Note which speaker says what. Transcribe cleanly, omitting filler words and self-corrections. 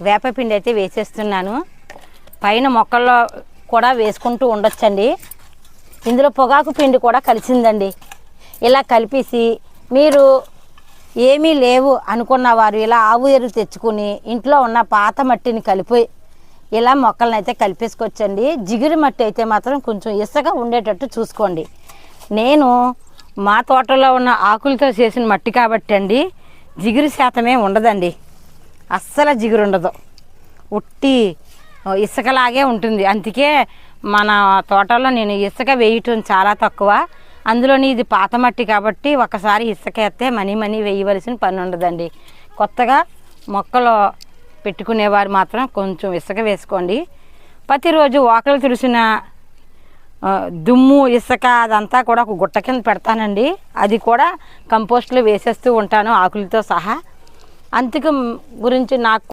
Speaker 1: వేపపిండి అయితే వేసేస్తున్నాను. పైన మొక్కల్లో కూడా వేసుకుంటూ ఉండొచ్చండి. ఇందులో పొగాకు పిండి కూడా కలిసిందండి. ఇలా కలిపేసి మీరు ఏమీ లేవు అనుకున్న వారు ఇలా ఆవు ఎరువు తెచ్చుకుని ఇంట్లో ఉన్న పాత మట్టిని కలిపి ఇలా మొక్కలను అయితే కలిపేసుకోవచ్చండి. జిగురు మట్టి అయితే మాత్రం కొంచెం ఇసుక ఉండేటట్టు చూసుకోండి. నేను మా తోటలో ఉన్న ఆకులతో చేసిన మట్టి కాబట్టి అండి జిగురు శాతమే ఉండదండి. అస్సలు జిగురు ఉండదు, ఉట్టి ఇసుకలాగే ఉంటుంది. అందుకే మన తోటలో నేను ఇసుక వేయటం చాలా తక్కువ. అందులోని ఇది పాత మట్టి కాబట్టి ఒకసారి ఇసుక వేస్తే మనీ వేయవలసిన పని ఉండదండి. కొత్తగా మొక్కలు పెట్టుకునేవారు మాత్రం కొంచెం ఇసుక వేసుకోండి. ప్రతిరోజు వాకలు తుడిసిన దుమ్ము ఇసుక అదంతా కూడా ఒక గుట్ట కింద పెడతానండి. అది కూడా కంపోస్ట్లో వేసేస్తూ ఉంటాను ఆకులతో సహా. అందుకు గురించి నాకు